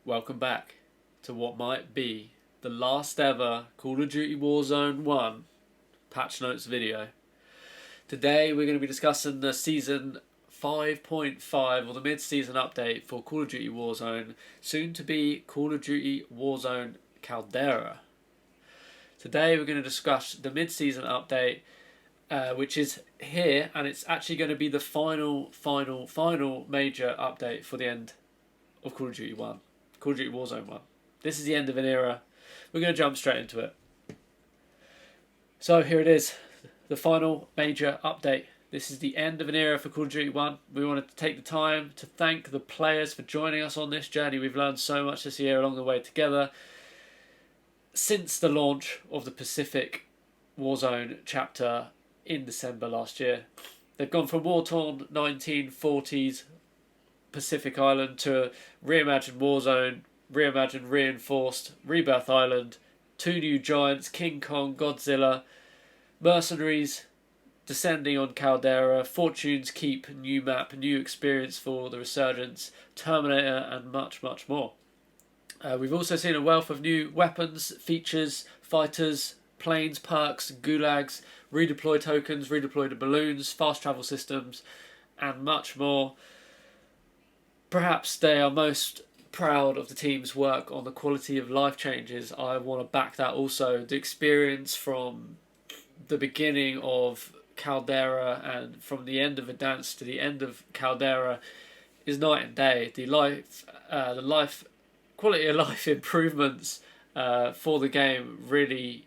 Welcome back to what might be the last ever Call of Duty Warzone 1 patch notes video. Today we're going to be discussing the Season 5.5 or the mid-season update for Call of Duty Warzone, soon to be Call of Duty Warzone Caldera. Today we're going to discuss the mid-season update, which is here, and it's actually going to be the final major update for the end of Call of Duty 1. Call of Duty Warzone 1. This is the end of an era. We're going to jump straight into it. So here it is, the final major update. This is the end of an era for Call of Duty 1. We wanted to take the time to thank the players for joining us on this journey. We've learned so much this year along the way together. Since the launch of the Pacific Warzone chapter in December last year, they've gone from war-torn 1940s Pacific Island to reimagined Warzone, reimagined reinforced Rebirth Island, two new giants, King Kong, Godzilla, mercenaries descending on Caldera, Fortune's Keep, new map, new experience for the Resurgence, Terminator, and much more. We've also seen a wealth of new weapons, features, fighters, planes, perks, gulags, redeploy tokens, redeployed balloons, fast travel systems, and much more. Perhaps they are most proud of the team's work on the quality of life changes. I want to back that also. The experience from the beginning of Caldera and from the end of Verdansk to the end of Caldera is night and day. The quality of life improvements for the game really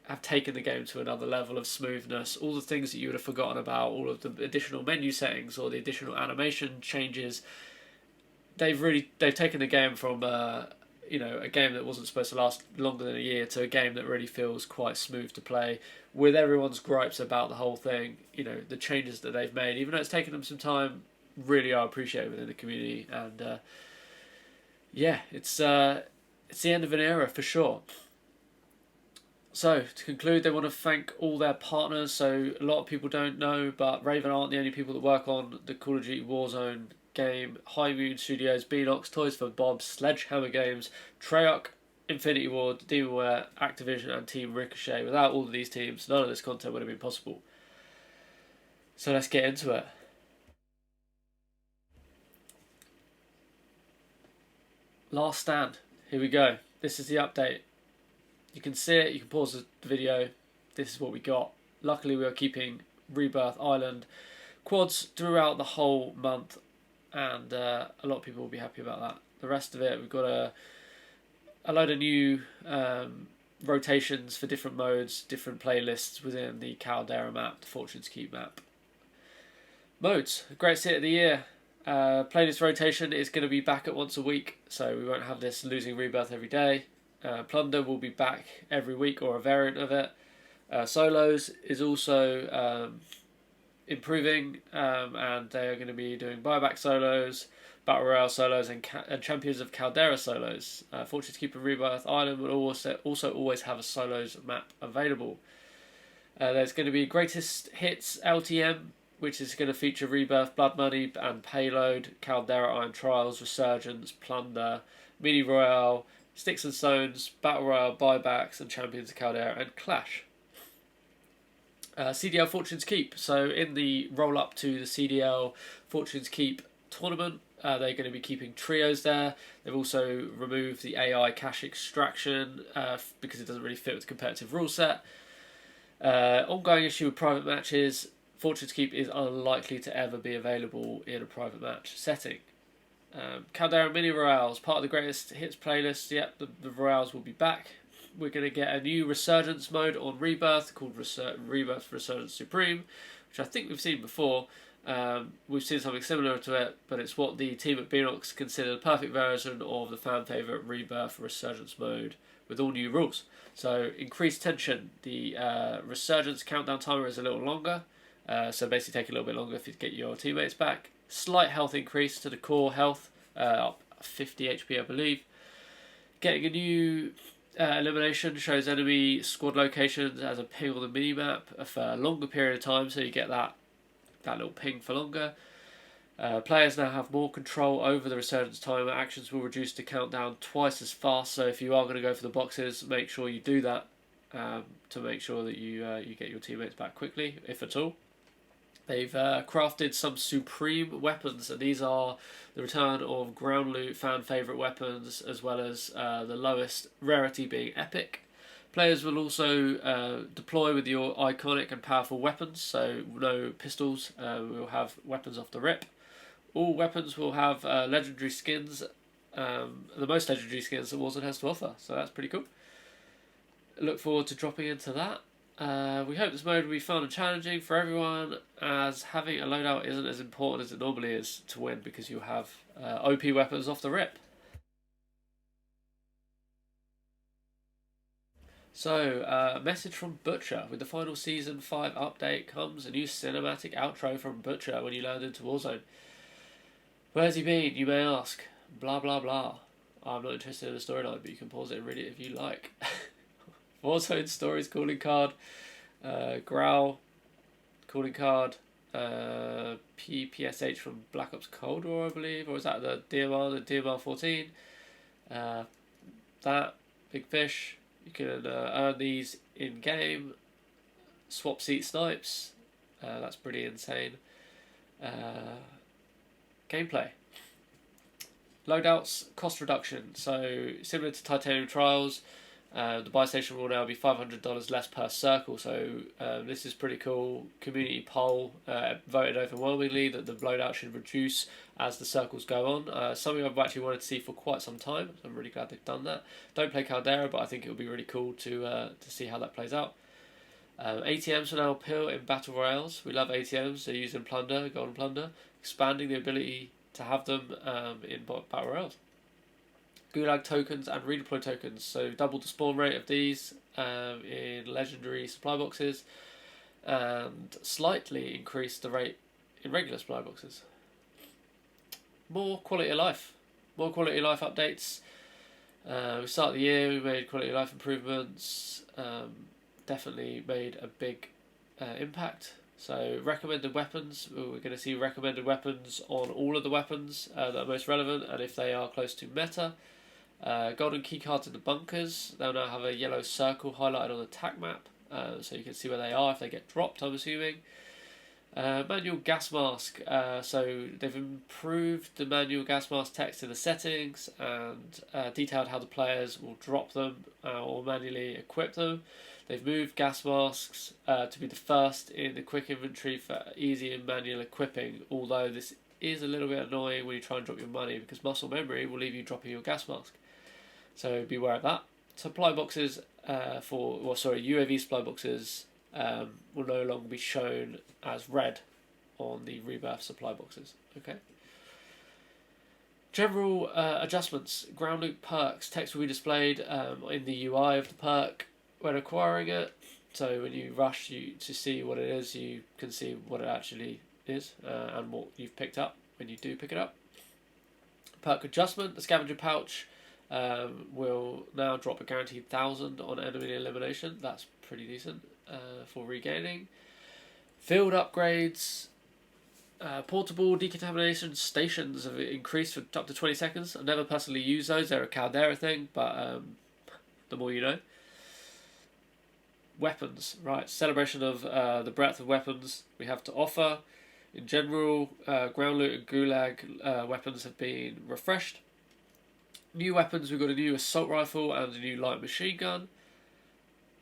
have taken the game to another level of smoothness. All the things that you would have forgotten about, all of the additional menu settings or the additional animation changes, they've taken the game from a game that wasn't supposed to last longer than a year to a game that really feels quite smooth to play, with everyone's gripes about the whole thing. The changes that they've made, even though it's taken them some time, really are appreciated within the community. And it's the end of an era for sure. So to conclude, they want to thank all their partners. So a lot of people don't know, but Raven aren't the only people that work on the Call of Duty Warzone game. High Moon Studios, Beanox, Toys for Bob, Sledgehammer Games, Treyarch, Infinity Ward, Demonware, Activision, and Team Ricochet. Without all of these teams, none of this content would have been possible. So let's get into it. Last stand. Here we go. This is the update. You can see it, you can pause the video. This is what we got. Luckily we are keeping Rebirth Island quads throughout the whole month, and a lot of people will be happy about that. The rest of it, we've got a load of new rotations for different modes, different playlists within the Caldera map, the Fortune's Keep map. Modes, great hit of the year. Playlist rotation is going to be back at once a week, so we won't have this losing Rebirth every day. Plunder will be back every week, or a variant of it. Solos is also improving, and they are going to be doing buyback solos, battle royale solos, and champions of Caldera solos. Fortune's Keep and Rebirth Island will also always have a solos map available. There's going to be greatest hits LTM, which is going to feature Rebirth, Blood Money, and Payload, Caldera Iron Trials, Resurgence, Plunder, Mini Royale, Sticks and Stones, Battle Royale, Buybacks, and Champions of Caldera, and Clash. CDL Fortune's Keep. So in the roll-up to the CDL Fortune's Keep tournament, they're going to be keeping trios there. They've also removed the AI cash extraction because it doesn't really fit with the competitive rule set. Ongoing issue with private matches. Fortune's Keep is unlikely to ever be available in a private match setting. Caldera Mini Royales, part of the greatest hits playlist. Yep, the Royales will be back. We're going to get a new Resurgence mode on Rebirth called Rebirth Resurgence Supreme, which I think we've seen before. We've seen something similar to it, but it's what the team at Beanox consider the perfect version of the fan favourite Rebirth Resurgence mode with all new rules. So increased tension. The Resurgence countdown timer is a little longer, so basically take a little bit longer to get your teammates back. Slight health increase to the core health, up 50 HP I believe. Getting a new elimination, shows enemy squad locations as a ping on the minimap for a longer period of time, so you get that little ping for longer. Players now have more control over the resurgence timer. Actions will reduce the countdown twice as fast. So if you are going to go for the boxes, make sure you do that to make sure that you get your teammates back quickly, if at all. They've crafted some supreme weapons, and these are the return of ground loot fan favourite weapons, as well as the lowest rarity being epic. Players will also deploy with your iconic and powerful weapons, so no pistols, we'll have weapons off the rip. All weapons will have legendary skins, the most legendary skins that Warzone has to offer, so that's pretty cool. Look forward to dropping into that. We hope this mode will be fun and challenging for everyone, as having a loadout isn't as important as it normally is to win, because you'll have OP weapons off the rip. So, message from Ppsh. With the final Season 5 update comes a new cinematic outro from Ppsh when you land into Warzone. Where's he been, you may ask? Blah blah blah. I'm not interested in the storyline, but you can pause it and read it if you like. Warzone Stories calling card. Growl calling card. PPSH from Black Ops Cold War, I believe. Or is that the DMR 14? That. Big Ppsh. You can earn these in-game. Swap seat snipes. That's pretty insane. Gameplay. Loadouts, cost reduction. So, similar to Titanium Trials, the buy station will now be $500 less per circle. So, this is pretty cool. Community poll voted overwhelmingly that the loadout should reduce as the circles go on. Something I've actually wanted to see for quite some time. So I'm really glad they've done that. Don't play Caldera, but I think it would be really cool to see how that plays out. ATMs will now appeal in battle royales. We love ATMs. They're used in Plunder, Golden Plunder, expanding the ability to have them in battle royales. Gulag tokens and redeploy tokens, so double the spawn rate of these in legendary supply boxes, and slightly increase the rate in regular supply boxes. More quality of life. More quality of life updates. We started the year, we made quality of life improvements. Definitely made a big impact. So recommended weapons, we're going to see recommended weapons on all of the weapons that are most relevant, and if they are close to meta. Golden keycards in the bunkers, they'll now have a yellow circle highlighted on the attack map, so you can see where they are if they get dropped, I'm assuming. Manual gas mask, so they've improved the manual gas mask text in the settings and detailed how the players will drop them or manually equip them. They've moved gas masks to be the first in the quick inventory for easy and manual equipping, although this is a little bit annoying when you try and drop your money, because muscle memory will leave you dropping your gas mask. So be aware of that. Supply boxes UAV supply boxes will no longer be shown as red on the Rebirth supply boxes. Okay. General adjustments. Ground loot perks. Text will be displayed in the UI of the perk when acquiring it. So when you rush to see what it is, you can see what it actually is and what you've picked up when you do pick it up. Perk adjustment. The scavenger pouch will now drop a guaranteed 1,000 on enemy elimination. That's pretty decent for regaining. Field upgrades. Portable decontamination stations have increased for up to 20 seconds. I've never personally used those. They're a Caldera thing, but the more you know. Weapons. Right, celebration of the breadth of weapons we have to offer. In general, ground loot and gulag weapons have been refreshed. New weapons, we've got a new assault rifle and a new light machine gun.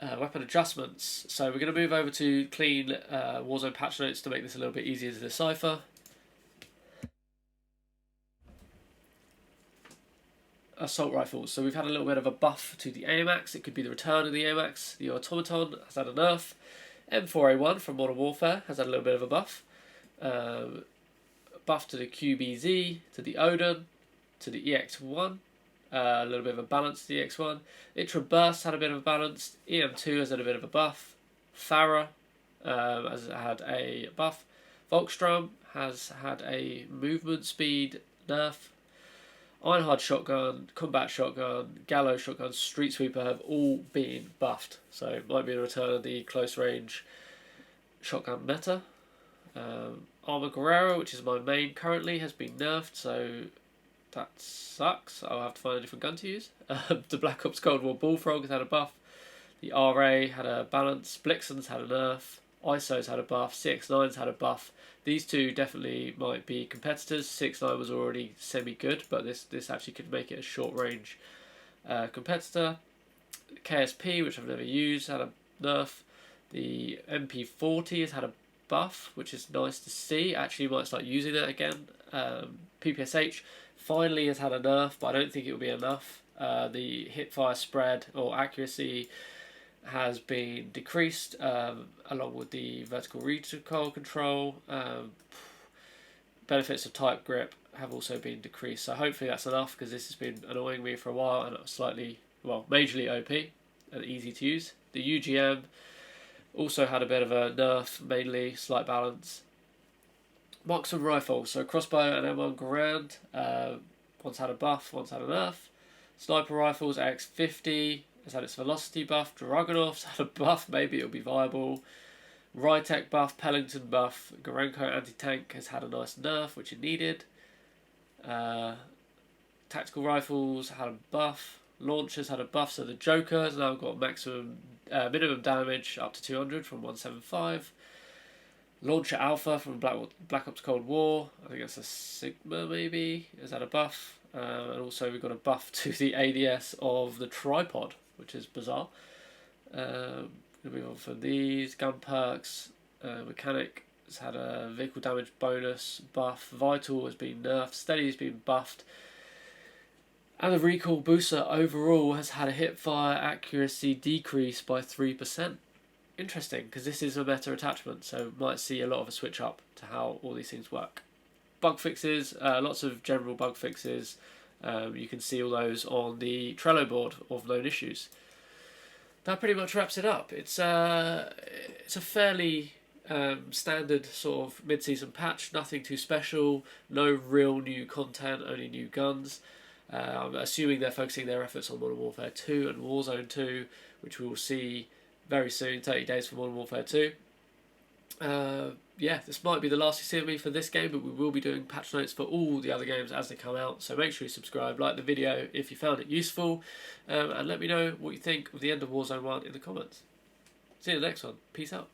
Weapon adjustments. So we're going to move over to clean Warzone patch notes to make this a little bit easier to decipher. Assault rifles. So we've had a little bit of a buff to the AMAX. It could be the return of the AMAX. The Automaton has had a nerf. M4A1 from Modern Warfare has had a little bit of a buff. Buff to the QBZ, to the Odin, to the EX1. A little bit of a balance to the EX1. Itra Burst had a bit of a balance. EM2 has had a bit of a buff. Farah has had a buff. Volkstrom has had a movement speed nerf. Ironhard shotgun, combat shotgun, gallows shotgun, street sweeper have all been buffed. So it might be a return of the close range shotgun meta. Armor Guerrero, which is my main currently, has been nerfed, so that sucks. I'll have to find a different gun to use. The Black Ops Cold War Bullfrog has had a buff. The RA had a balance. Blixen's had a nerf. ISO's had a buff. CX9's had a buff. These two definitely might be competitors. CX9 was already semi-good, but this actually could make it a short-range competitor. KSP, which I've never used, had a nerf. The MP40 has had a buff, which is nice to see. Actually, might start using that again. PPSH finally has had a nerf, but I don't think it will be enough. The hipfire spread or accuracy has been decreased, along with the vertical recoil control. Benefits of type grip have also been decreased, so hopefully that's enough, because this has been annoying me for a while and it was slightly, well, majorly OP and easy to use. The UGM also had a bit of a nerf, mainly slight balance. Marksman rifles, so crossbow and M1 Garand, one's had a buff, one's had a nerf. Sniper rifles, X50 has had its velocity buff. Dragunov's had a buff, maybe it'll be viable. Rytech buff, Pellington buff. Gorenko anti-tank has had a nice nerf, which it needed. Tactical rifles had a buff. Launchers had a buff, so the Joker has now got minimum damage up to 200 from 175. Launcher Alpha from Black Ops Cold War, I think that's a Sigma maybe, has had a buff. And also we've got a buff to the ADS of the tripod, which is bizarre. Gonna move on from these. Gun perks. Mechanic has had a vehicle damage bonus buff. Vital has been nerfed. Steady has been buffed. And the recoil booster overall has had a hipfire accuracy decrease by 3%. Interesting, because this is a meta attachment, so might see a lot of a switch up to how all these things work. Bug fixes, lots of general bug fixes. You can see all those on the Trello board of known issues. That pretty much wraps it up. It's a fairly standard sort of mid-season patch, nothing too special, no real new content, only new guns. I'm assuming they're focusing their efforts on Modern Warfare 2 and Warzone 2, which we will see very soon, 30 days for Modern Warfare 2. Yeah, this might be the last you see of me for this game, but we will be doing patch notes for all the other games as they come out, so make sure you subscribe, like the video if you found it useful, and let me know what you think of the end of Warzone 1 in the comments. See you in the next one. Peace out.